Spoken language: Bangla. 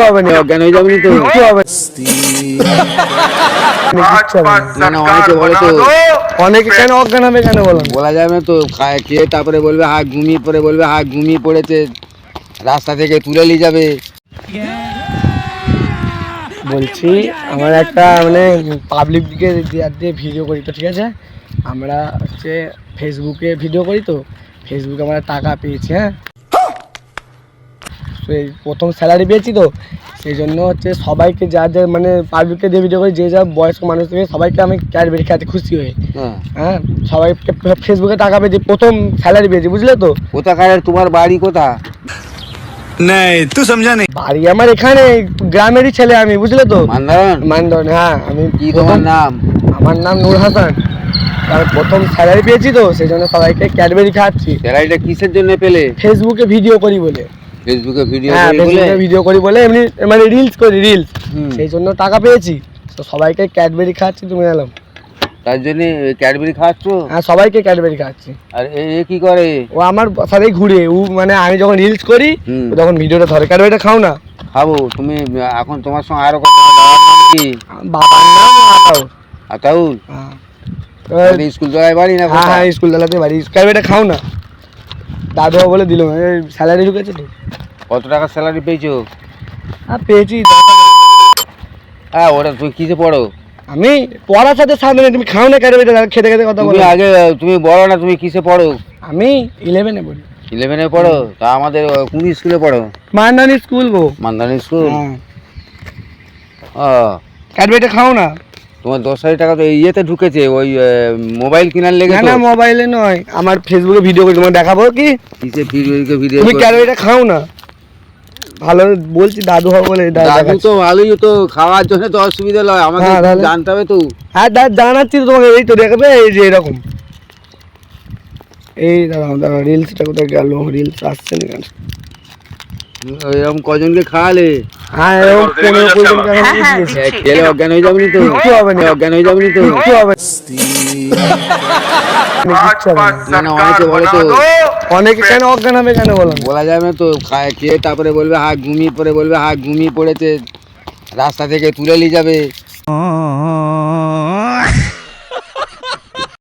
হবে না, অজ্ঞান হয়ে যাবে তো, কিচ্ছু হবে না। না অনেকে বলে তো, অনেকে কেন অজ্ঞান হবে কেন বলেন, বলা যাবে না তো। খেয়ে তারপরে বলবে হ্যাঁ ঘুমিয়ে পড়ে, বলবে হ্যাঁ ঘুমিয়ে পড়েছে, রাস্তা থেকে তুলে নিয়ে যাবে। বলছি আমার একটা মানে পাবলিককে দিয়ে ভিডিও করি তো, ঠিক আছে? আমরা হচ্ছে ফেসবুকে ভিডিও করি তো, ফেসবুকে আমরা টাকা পেয়েছি। হ্যাঁ, সেই প্রথম স্যালারি পেয়েছি তো, সেই জন্য হচ্ছে সবাইকে যা যা মানে পাবলিককে দিয়ে ভিডিও করি, যে যা বয়স্ক মানুষ থেকে সবাইকে আমি ক্যাডবেরি খেতে খুশি হয়ে। হ্যাঁ, সবাইকে ফেসবুকে টাকা পেয়েছি, প্রথম স্যালারি পেয়েছি, বুঝলে তো? কোথাকার তোমার বাড়ি কোথা? नहीं तू समझा नहीं। বাড়ি আমার এখানে, গ্রামেরই ছেলে আমি, বুঝলে তো? মানধন। মানধন, হ্যাঁ। আমি কি, তোমার নাম? আমার নাম নূর হাসান। আমি প্রথম স্যালারি পেয়েছি তো, সেই জন্য সবাইকে ক্যাডবেরি খাওয়াচ্ছি। স্যালারিটা কিসের জন্য পেলে? ফেসবুকে ভিডিও করি বলে। ফেসবুকে ভিডিও, হ্যাঁ ফেসবুকে ভিডিও করি বলে, এমনি মানে রিলস করি, রিলস, সেই জন্য টাকা পেয়েছি। তো সবাইকে ক্যাডবেরি খাওয়াচ্ছি, তুমি এলাম তার জন্য ক্যাডবেরি খাওয়াচ্ছ? হ্যাঁ, সবাইকে ক্যাডবেরি খাওয়াচ্ছি। আর এ কি করে? ও আমার সাথেই ঘুরে, ও মানে আমি যখন রিলস করি তখন ভিডিওটা ধরে। ক্যাডবেরিটা খাও না? খাবো। তুমি এখন তোমার সঙ্গে আরো কথা, কি বাবার নাম? আতাউর। আতাউর, হ্যাঁ। স্কুল তলায় বাড়ি না? হ্যাঁ হ্যাঁ, স্কুল তলাতে বাড়ি। ক্যাডবেরিটা খাও না, দাদু বলে দিল। স্যালারি ঢুকেছে তো। কত টাকা স্যালারি পেয়েছো? হ্যাঁ পেয়েছি। হ্যাঁ, ওটা তুমি কিসে পড়ো? আমি পড়ার সাথে সামনে, তুমি খাও না ক্যাডবেরি, খেতে খেতে কথা বলো। আগে তুমি বলো না, তুমি কিসে পড়ো? আমি 11-এ পড়ি। 11-এ পড়ো? তা আমাদের কোন স্কুলে পড়ো? Mandani school go. Mandani school? হ্যাঁ। ক্যাডবেরিটা খাও না। তোমার 10,000 টাকা তো ইয়েতে ঢুকেছে, ওই মোবাইল কেনার লেগে। না মোবাইলে নয়, আমার ফেসবুকে ভিডিও করে তোমার দেখাবো। কি কিসে ভিডিও? তুমি ক্যাডবেরিটা খাও না, ভালো বলছি, দাদু হবে বলে। দাদু তো ভালোই, তো খাওয়ার জন্য তো অসুবিধা নয়, আমাকে জানতে হবে তো। হ্যাঁ জানাচ্ছি তো তোমাকে, এই তো দেখবে, এই যে এরকম। এই দাঁড়াও, রিলসটা কোথায় গেল? রিলস আসছে না কেন? এরকম কজনকে খাওয়ালে? হ্যাঁ এরকম 15-20 জনকে খেলে অজ্ঞান হয়ে যাবে তো, কিচ্ছু হবে না, অজ্ঞান হয়ে যাবে তো, কিচ্ছু হবে না। না অনেকে বলে তো, অনেকে কেন অজ্ঞান হবে কেন বলেন, বলা যাবে না তো। খেয়ে তারপরে বলবে হ্যাঁ ঘুমিয়ে পড়ে, বলবে হ্যাঁ ঘুমিয়ে পড়েছে, রাস্তা থেকে তুলে নিয়ে যাবে।